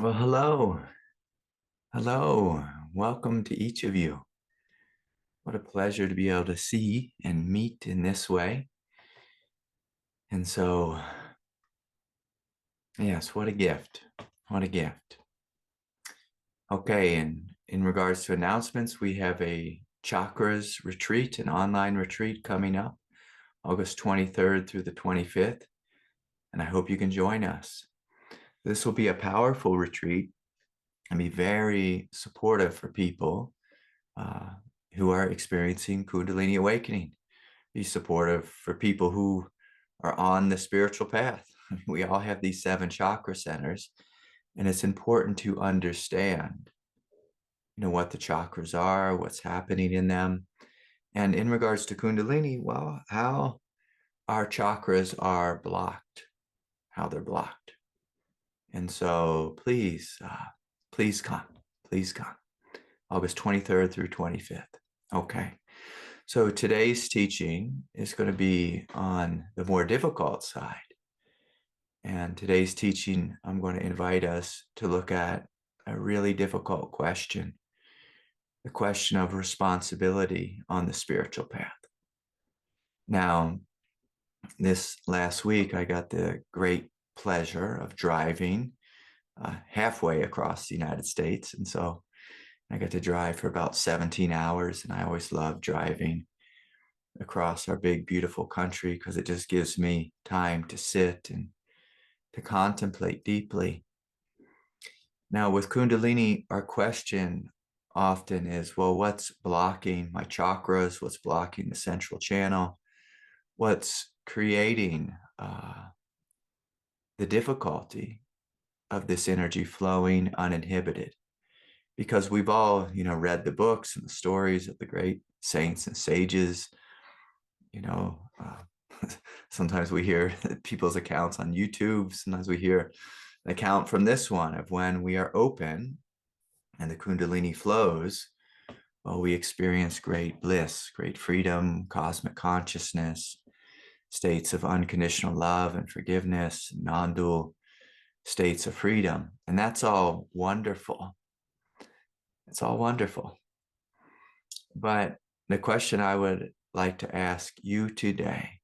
Well, hello. Hello. Welcome to each of you. What a pleasure to be able to see and meet in this way. And so, yes, what a gift. What a gift. Okay, and in regards to announcements, we have a Chakras retreat, an online retreat coming up August 23rd through the 25th. And I hope you can join us. This will be a powerful retreat and be very supportive for people uh, who are experiencing Kundalini awakening. Be supportive for people who are on the spiritual path. We all have these 7 chakra centers, and it's important to understand, what the chakras are, what's happening in them. And in regards to Kundalini, well, how our chakras are blocked, how they're blocked. And so please come, please come. August 23rd through 25th. Okay. So today's teaching is going to be on the more difficult side. And today's teaching, I'm going to invite us to look at a really difficult question, the question of responsibility on the spiritual path. Now, this last week, I got the great pleasure of driving halfway across the United States. And so I got to drive for about 17 hours. And I always love driving across our big, beautiful country because it just gives me time to sit and to contemplate deeply. Now, with Kundalini, our question often is, well, what's blocking my chakras? What's blocking the central channel? What's creating the difficulty of this energy flowing uninhibited? Because we've all, read the books and the stories of the great saints and sages. Sometimes we hear people's accounts on YouTube. Sometimes we hear an account from this one of when we are open and the Kundalini flows. Well, we experience great bliss, great freedom, cosmic consciousness, states of unconditional love and forgiveness, nondual states of freedom. And that's all wonderful. It's all wonderful. But the question I would like to ask you today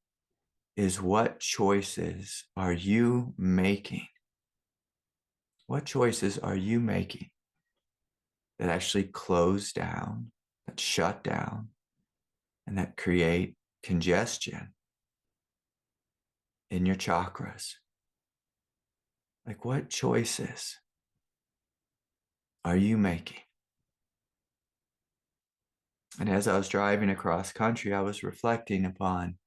is, what choices are you making? What choices are you making that actually close down, that shut down, and that create congestion in your chakras? Like, what choices are you making? And as I was driving across country, I was reflecting upon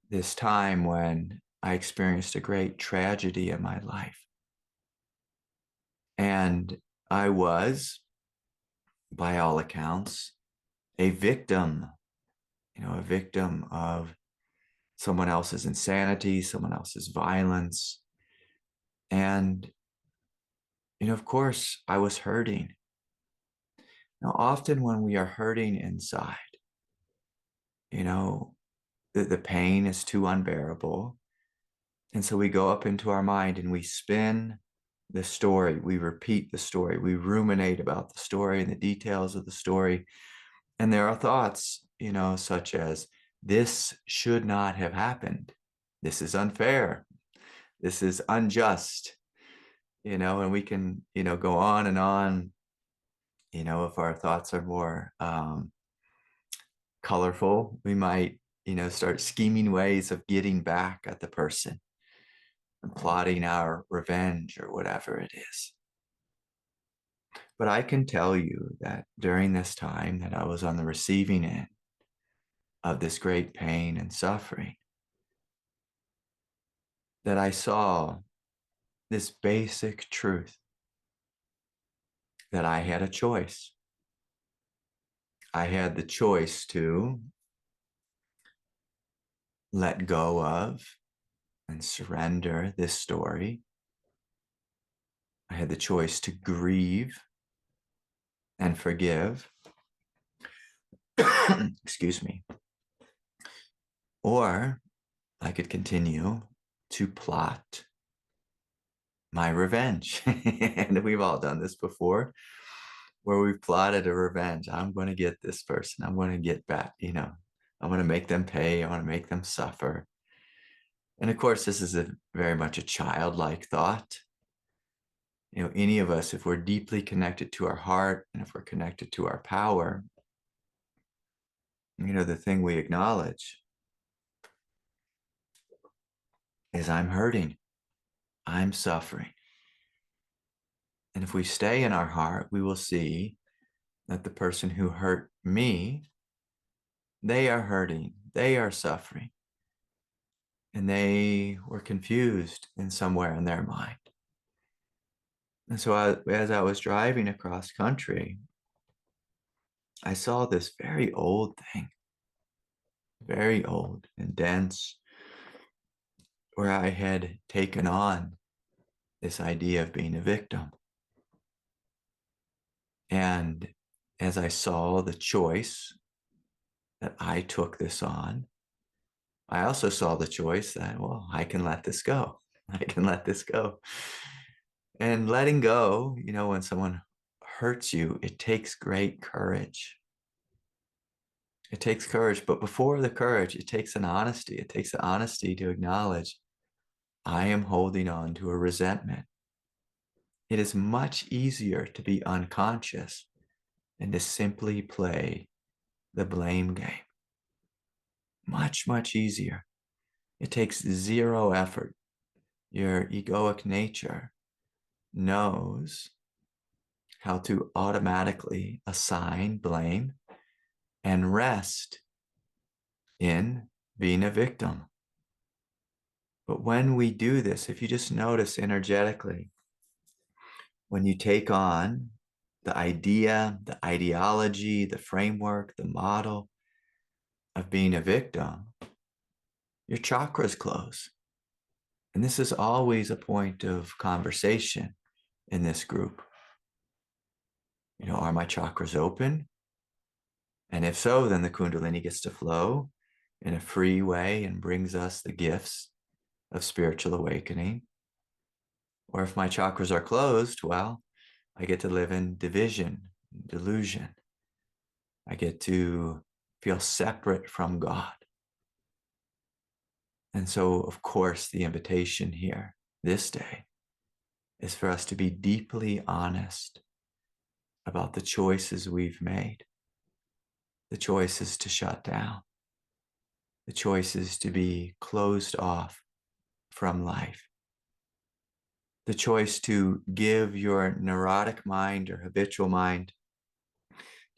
this time when I experienced a great tragedy in my life. And I was, by all accounts, a victim, a victim of someone else's insanity, someone else's violence. And, of course, I was hurting. Now, often when we are hurting inside, the pain is too unbearable. And so we go up into our mind and we spin the story. We repeat the story. We ruminate about the story and the details of the story. And there are thoughts, such as, this should not have happened. This is unfair. This is unjust, and we can, go on and on, if our thoughts are more colorful, we might, start scheming ways of getting back at the person and plotting our revenge or whatever it is. But I can tell you that during this time that I was on the receiving end of this great pain and suffering, that I saw this basic truth, that I had a choice. I had the choice to let go of and surrender this story. I had the choice to grieve and forgive. Excuse me. Or I could continue to plot my revenge. And we've all done this before, where we've plotted a revenge. I'm going to get this person. I'm going to get back, I'm going to make them pay. I want to make them suffer. And of course, this is very much a childlike thought. Any of us, if we're deeply connected to our heart and if we're connected to our power, the thing we acknowledge is I'm hurting, I'm suffering. And if we stay in our heart, we will see that the person who hurt me, they are hurting, they are suffering, and they were confused in somewhere in their mind. And so as I was driving across country, I saw this very old thing, very old and dense, where I had taken on this idea of being a victim. And as I saw the choice that I took this on, I also saw the choice that, well, I can let this go. I can let this go. And letting go, when someone hurts you, it takes great courage. It takes courage, but before the courage, it takes an honesty. It takes the honesty to acknowledge, I am holding on to a resentment. It is much easier to be unconscious than to simply play the blame game. Much, much easier. It takes zero effort. Your egoic nature knows how to automatically assign blame and rest in being a victim. But when we do this, if you just notice energetically, when you take on the idea, the ideology, the framework, the model of being a victim, your chakras close. And this is always a point of conversation in this group. Are my chakras open? And if so, then the Kundalini gets to flow in a free way and brings us the gifts of spiritual awakening. Or if my chakras are closed, well, I get to live in division, delusion. I get to feel separate from God. And so, of course, the invitation here this day is for us to be deeply honest about the choices we've made, the choices to shut down, the choices to be closed off from life, the choice to give your neurotic mind or habitual mind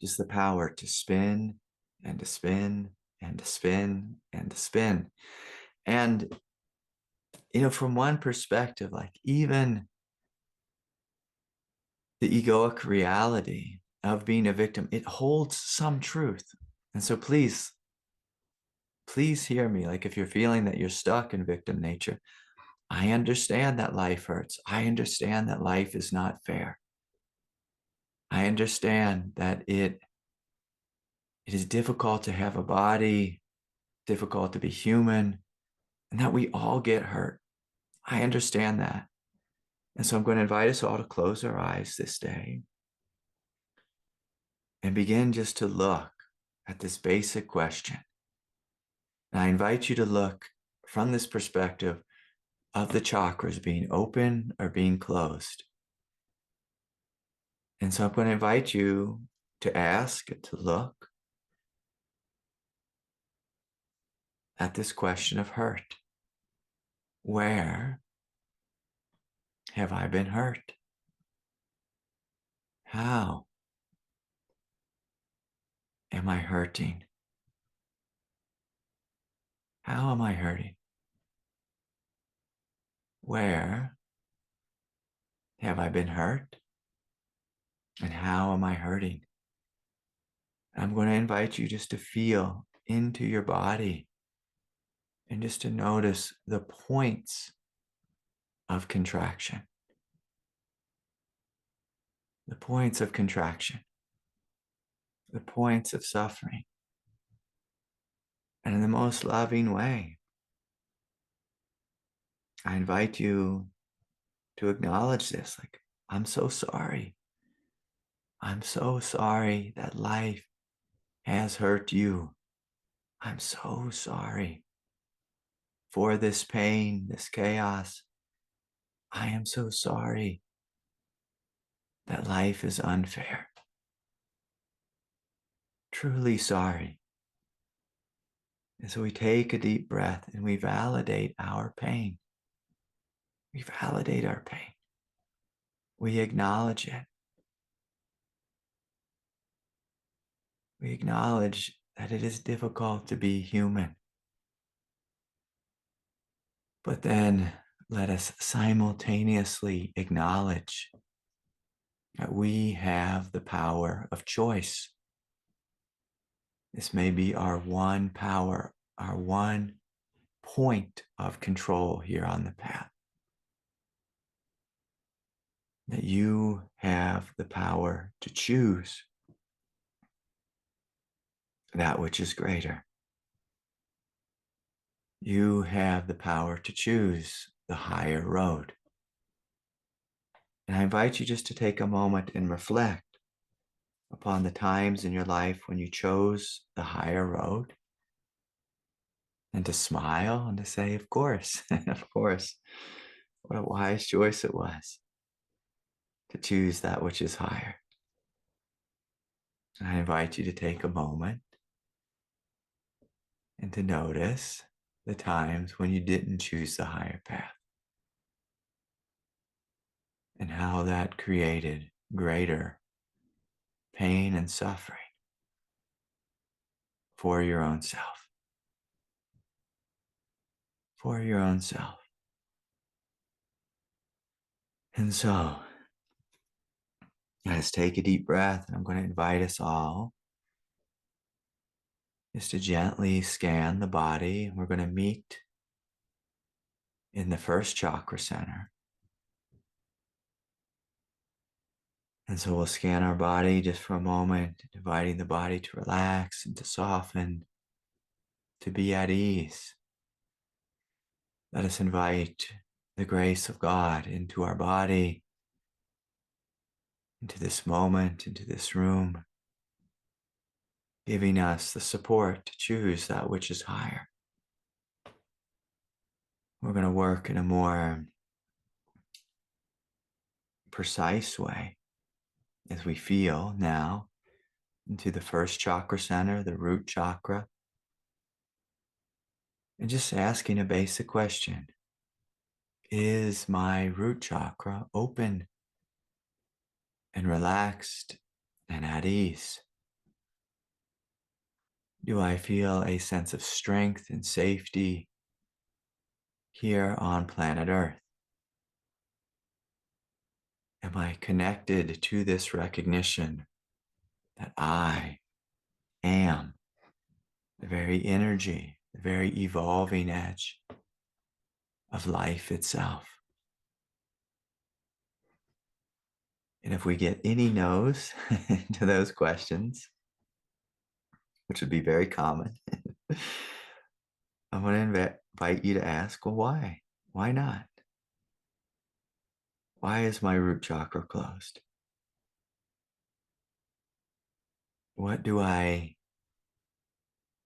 just the power to spin and to spin and to spin and to spin. And, from one perspective, like even the egoic reality of being a victim, it holds some truth. And so please hear me. Like if you're feeling that you're stuck in victim nature, I understand that life hurts. I understand that life is not fair. I understand that it is difficult to have a body, difficult to be human, and that we all get hurt. I understand that. And so I'm going to invite us all to close our eyes this day and begin just to look at this basic question. And I invite you to look from this perspective of the chakras being open or being closed. And so I'm going to invite you to ask, to look at this question of hurt. Where have I been hurt? How am I hurting? How am I hurting? Where have I been hurt? And how am I hurting? I'm going to invite you just to feel into your body and just to notice the points of contraction. The points of contraction. The points of suffering. And in the most loving way, I invite you to acknowledge this. Like, I'm so sorry. I'm so sorry that life has hurt you. I'm so sorry for this pain, this chaos. I am so sorry that life is unfair. Truly sorry. And so we take a deep breath and we validate our pain. We validate our pain. We acknowledge it. We acknowledge that it is difficult to be human. But then let us simultaneously acknowledge that we have the power of choice. This may be our one power, our one point of control here on the path. That you have the power to choose that which is greater. You have the power to choose the higher road. And I invite you just to take a moment and reflect upon the times in your life when you chose the higher road, and to smile and to say, of course, of course, what a wise choice it was to choose that which is higher. And I invite you to take a moment and to notice the times when you didn't choose the higher path and how that created greater pain and suffering for your own self. For your own self. And so, let's take a deep breath, and I'm going to invite us all just to gently scan the body. We're going to meet in the first chakra center. And so we'll scan our body just for a moment, inviting the body to relax and to soften, to be at ease. Let us invite the grace of God into our body, into this moment, into this room, giving us the support to choose that which is higher. We're going to work in a more precise way as we feel now into the first chakra center, the root chakra, and just asking a basic question. Is my root chakra open and relaxed and at ease? Do I feel a sense of strength and safety here on planet Earth? Am I connected to this recognition that I am the very energy, the very evolving edge of life itself? And if we get any no's to those questions, which would be very common, I'm going to invite you to ask, well, why? Why not? Why is my root chakra closed? What do I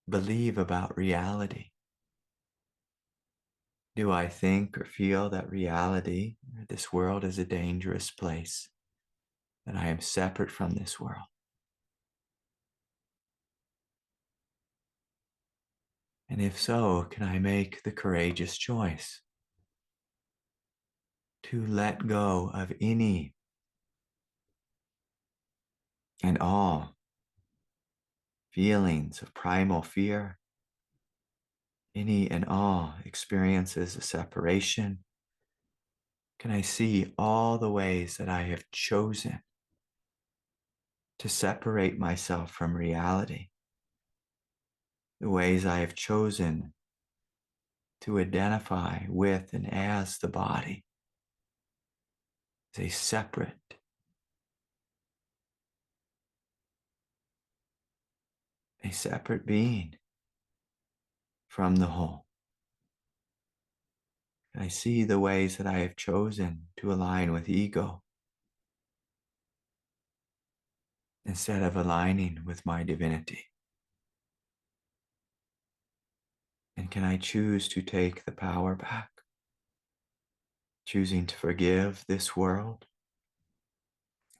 believe about reality? Do I think or feel that reality, this world, is a dangerous place, that I am separate from this world? And if so, can I make the courageous choice to let go of any and all feelings of primal fear, any and all experiences of separation? Can I see all the ways that I have chosen to separate myself from reality? The ways I have chosen to identify with and as the body, as a separate being from the whole. Can I see the ways that I have chosen to align with ego instead of aligning with my divinity? And can I choose to take the power back, choosing to forgive this world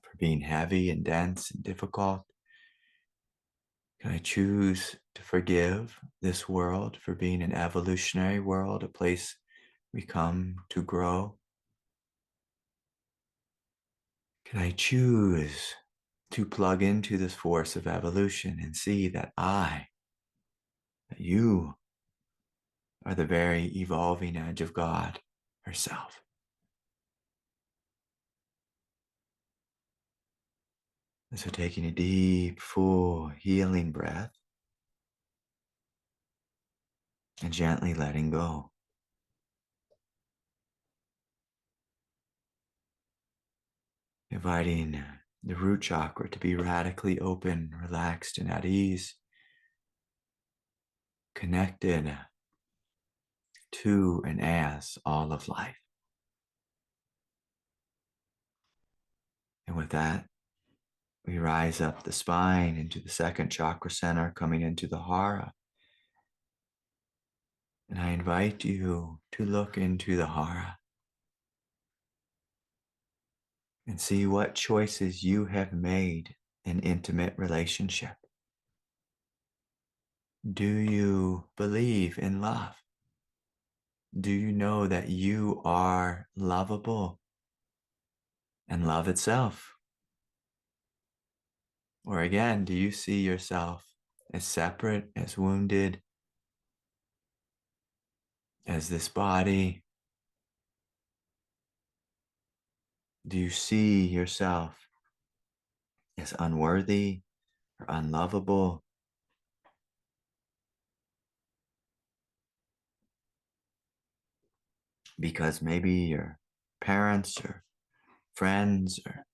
for being heavy and dense and difficult? Can I choose to forgive this world for being an evolutionary world, a place we come to grow? Can I choose to plug into this force of evolution and see that that you are the very evolving edge of God herself? And so taking a deep, full, healing breath and gently letting go. Inviting the root chakra to be radically open, relaxed, and at ease, connected to and as all of life. And with that, we rise up the spine into the second chakra center, coming into the Hara. And I invite you to look into the Hara and see what choices you have made in intimate relationship. Do you believe in love? Do you know that you are lovable and love itself? Or again, do you see yourself as separate, as wounded, as this body? Do you see yourself as unworthy or unlovable? Because maybe your parents or friends or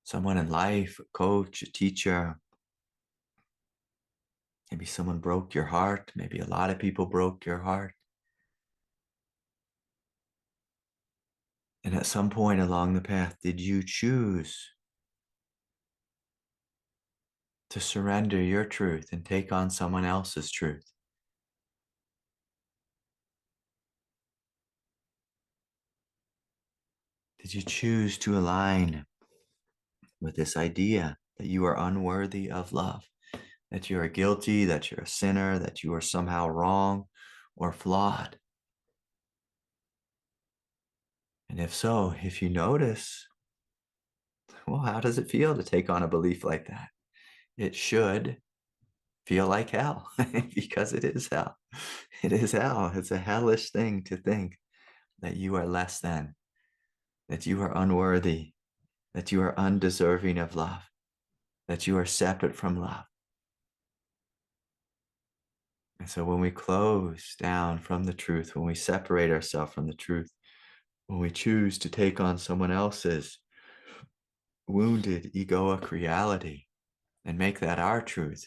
someone in life, a coach, a teacher, maybe someone broke your heart, maybe a lot of people broke your heart. And at some point along the path, did you choose to surrender your truth and take on someone else's truth? Did you choose to align with this idea that you are unworthy of love, that you are guilty, that you're a sinner, that you are somehow wrong or flawed? And if so, if you notice, well, how does it feel to take on a belief like that? It should feel like hell because it is hell. It is hell. It's a hellish thing to think that you are less than, that you are unworthy, that you are undeserving of love, that you are separate from love. And so when we close down from the truth, when we separate ourselves from the truth, when we choose to take on someone else's wounded egoic reality and make that our truth,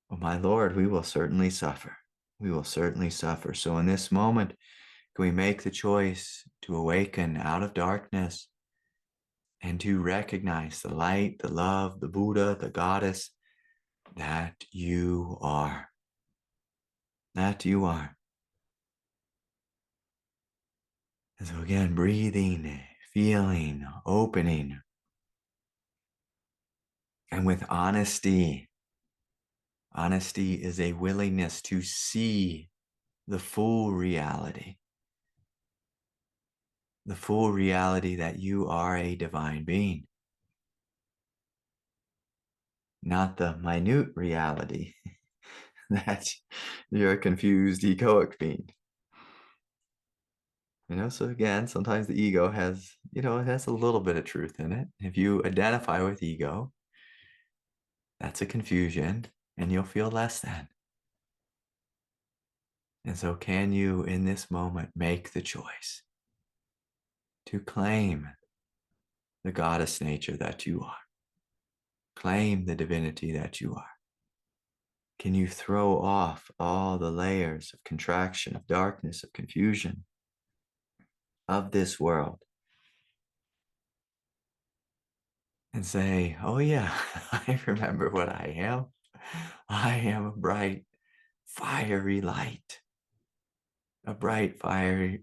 well, my Lord, we will certainly suffer. We will certainly suffer. So in this moment, can we make the choice to awaken out of darkness and to recognize the light, the love, the Buddha, the goddess that you are? That you are. And so again, breathing, feeling, opening, and with honesty. Honesty is a willingness to see the full reality that you are a divine being, not the minute reality that you're a confused egoic being. So again, sometimes the ego has, it has a little bit of truth in it. If you identify with ego, that's a confusion and you'll feel less than. And so can you, in this moment, make the choice to claim the goddess nature that you are? Claim the divinity that you are. Can you throw off all the layers of contraction, of darkness, of confusion of this world and say, oh yeah, I remember what I am. I am a bright, fiery light, a bright, fiery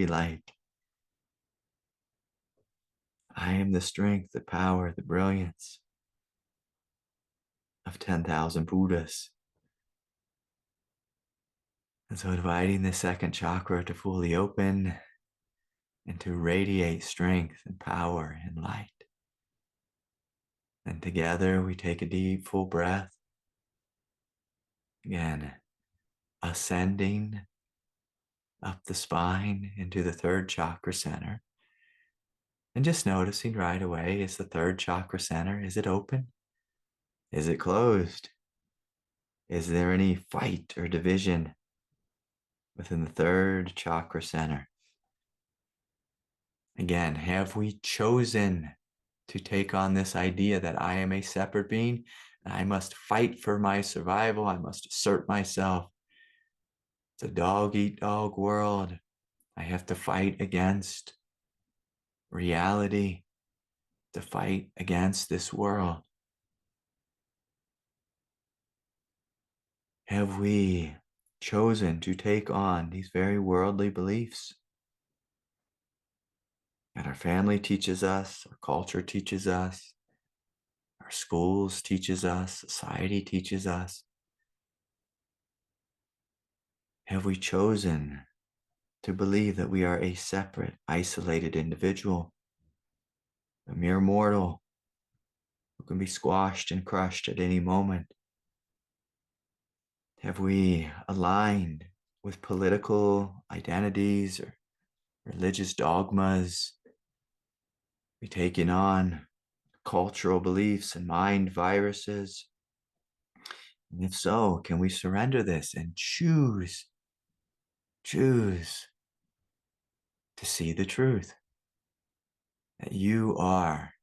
light. I am the strength, the power, the brilliance of 10,000 Buddhas. And so inviting the second chakra to fully open and to radiate strength and power and light. And together we take a deep, full breath. Again, ascending up the spine into the third chakra center. And just noticing right away, is the third chakra center, is it open? Is it closed? Is there any fight or division within the third chakra center? Again, have we chosen to take on this idea that I am a separate being and I must fight for my survival? I must assert myself. It's a dog-eat-dog world. I have to fight against reality, to fight against this world. Have we chosen to take on these very worldly beliefs that our family teaches us, our culture teaches us, our schools teaches us, society teaches us? Have we chosen to believe that we are a separate, isolated individual, a mere mortal who can be squashed and crushed at any moment? Have we aligned with political identities or religious dogmas? We taken on cultural beliefs and mind viruses? And if so, can we surrender this and choose to see the truth? That you are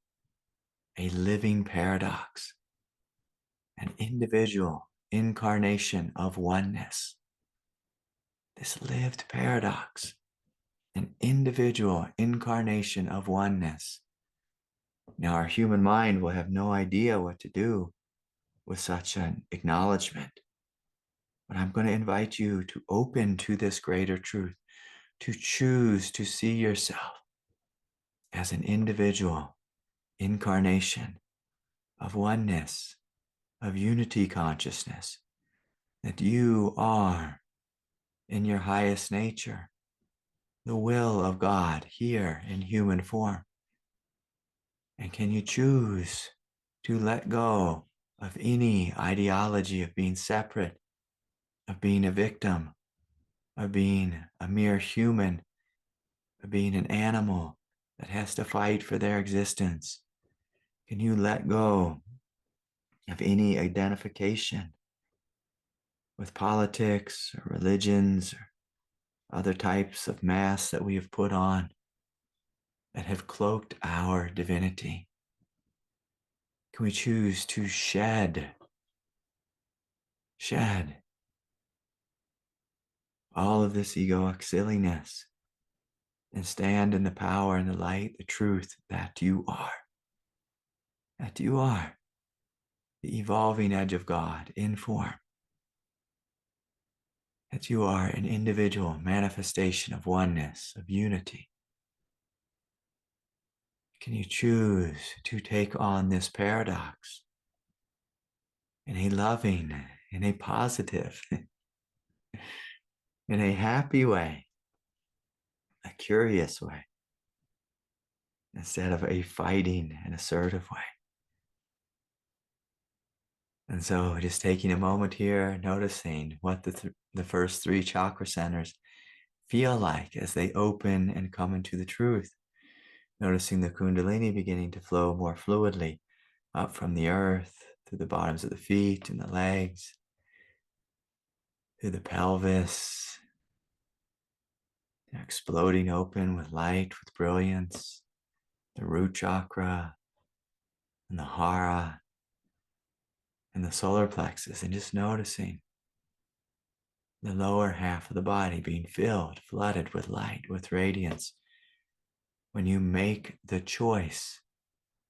a living paradox, an individual incarnation of oneness. This lived paradox, an individual incarnation of oneness. Now, our human mind will have no idea what to do with such an acknowledgement. But I'm going to invite you to open to this greater truth, to choose to see yourself as an individual incarnation of oneness, of unity consciousness, that you are in your highest nature, the will of God here in human form. And can you choose to let go of any ideology of being separate, of being a victim, of being a mere human, of being an animal that has to fight for their existence? Can you let go of any identification with politics or religions or other types of masks that we have put on that have cloaked our divinity? Can we choose to shed all of this egoic silliness and stand in the power and the light, the truth that you are the evolving edge of God in form, that you are an individual manifestation of oneness, of unity? Can you choose to take on this paradox in a loving, in a positive, in a happy way, a curious way, instead of a fighting and assertive way? And so just taking a moment here, noticing what the first three chakra centers feel like as they open and come into the truth. Noticing the Kundalini beginning to flow more fluidly up from the earth, through the bottoms of the feet and the legs, through the pelvis, exploding open with light, with brilliance, the root chakra and the Hara, and the solar plexus, and just noticing the lower half of the body being filled, flooded with light, with radiance. When you make the choice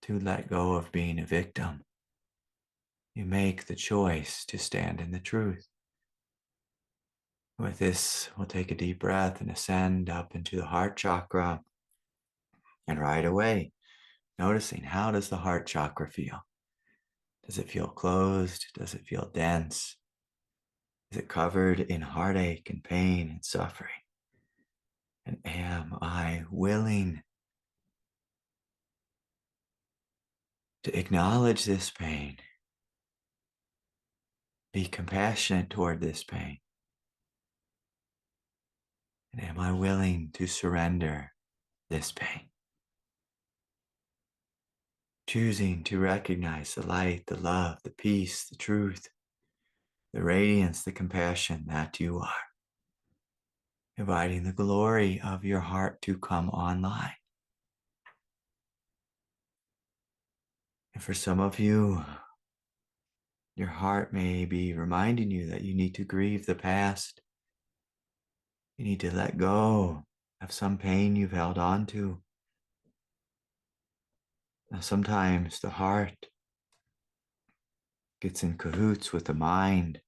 to let go of being a victim, you make the choice to stand in the truth. With this, we'll take a deep breath and ascend up into the heart chakra. And right away, noticing, how does the heart chakra feel? Does it feel closed? Does it feel dense? Is it covered in heartache and pain and suffering? And am I willing to acknowledge this pain, be compassionate toward this pain? And am I willing to surrender this pain? Choosing to recognize the light, the love, the peace, the truth, the radiance, the compassion that you are. Inviting the glory of your heart to come online. And for some of you, your heart may be reminding you that you need to grieve the past. You need to let go of some pain you've held on to. Now, sometimes the heart gets in cahoots with the mind,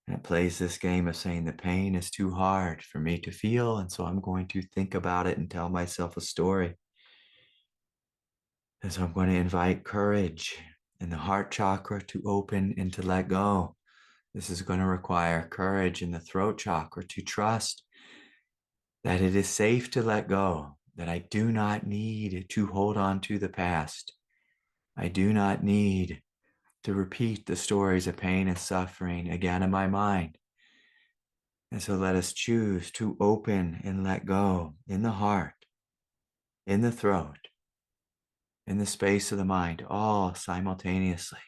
and it plays this game of saying the pain is too hard for me to feel, and so I'm going to think about it and tell myself a story. And so I'm going to invite courage in the heart chakra to open and to let go. This is going to require courage in the throat chakra to trust that it is safe to let go, that I do not need to hold on to the past. I do not need to repeat the stories of pain and suffering again in my mind. And so let us choose to open and let go in the heart, in the throat, in the space of the mind, all simultaneously.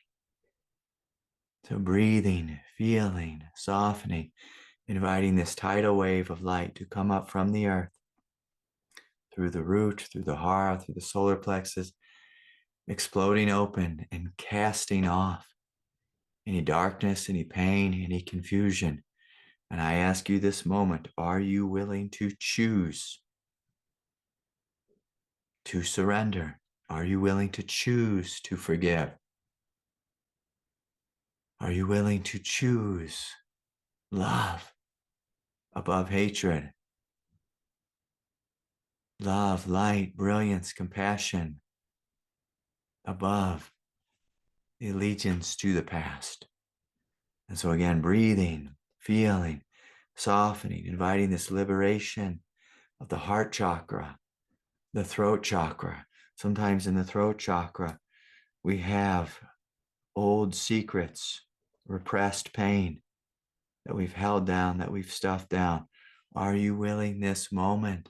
So breathing, feeling, softening, inviting this tidal wave of light to come up from the earth, through the root, through the Hara, through the solar plexus, exploding open and casting off any darkness, any pain, any confusion. And I ask you this moment, are you willing to choose to surrender? Are you willing to choose to forgive? Are you willing to choose love above hatred? Love, light, brilliance, compassion above the allegiance to the past. And so again, breathing, feeling, softening, inviting this liberation of the heart chakra, the throat chakra. Sometimes in the throat chakra, we have old secrets, repressed pain that we've held down, that we've stuffed down. Are you willing this moment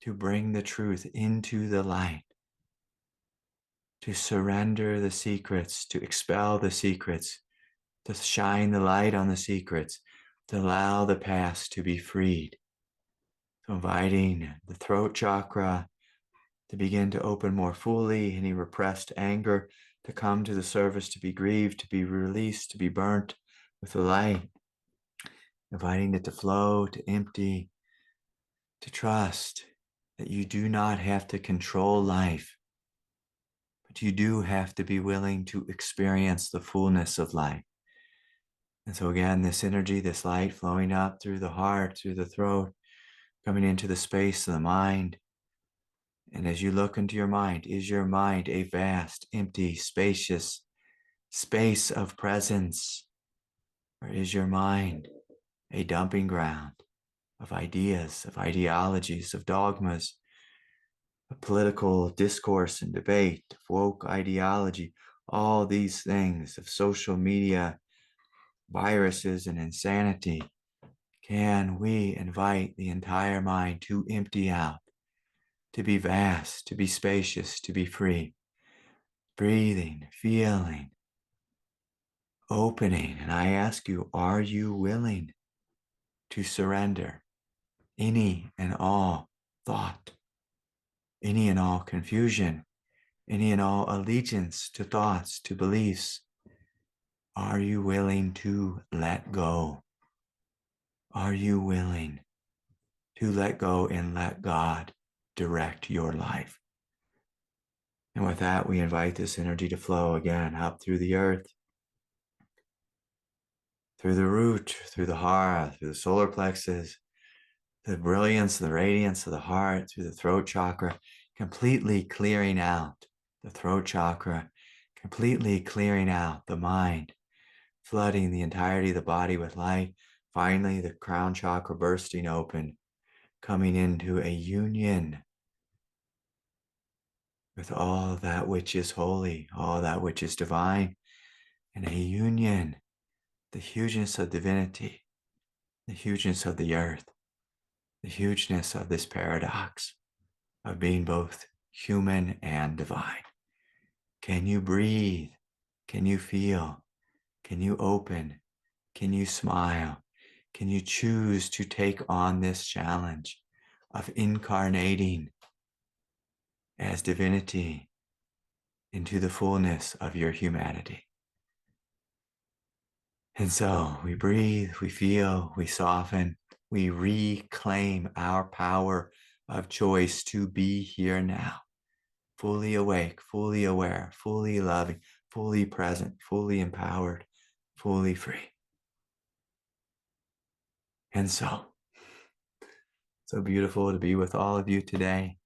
to bring the truth into the light, to surrender the secrets, to expel the secrets, to shine the light on the secrets, to allow the past to be freed? So inviting the throat chakra to begin to open more fully, any repressed anger to come to the surface, to be grieved, to be released, to be burnt with the light. Inviting it to flow, to empty, to trust that you do not have to control life, but you do have to be willing to experience the fullness of life. And so again, this energy, this light flowing up through the heart, through the throat, coming into the space of the mind. And as you look into your mind, is your mind a vast, empty, spacious space of presence? Or is your mind a dumping ground of ideas, of ideologies, of dogmas, of political discourse and debate, of woke ideology, all these things, of social media, viruses, and insanity? Can we invite the entire mind to empty out, to be vast, to be spacious, to be free? Breathing, feeling, opening. And I ask you, are you willing to surrender any and all thought, any and all confusion, any and all allegiance to thoughts, to beliefs, Are you willing to let go? Are you willing to let go and let God direct your life? And with that, we invite this energy to flow again up through the earth, through the root, through the Hara, through the solar plexus, the brilliance, the radiance of the heart, through the throat chakra, completely clearing out the throat chakra, completely clearing out the mind, flooding the entirety of the body with light. Finally, the crown chakra bursting open, coming into a union with all that which is holy, all that which is divine, and a union, the hugeness of divinity, the hugeness of the earth, the hugeness of this paradox of being both human and divine. Can you breathe? Can you feel? Can you open? Can you smile? Can you choose to take on this challenge of incarnating as divinity into the fullness of your humanity? And so we breathe, we feel, we soften, we reclaim our power of choice to be here now, fully awake, fully aware, fully loving, fully present, fully empowered, fully free. And so beautiful to be with all of you today.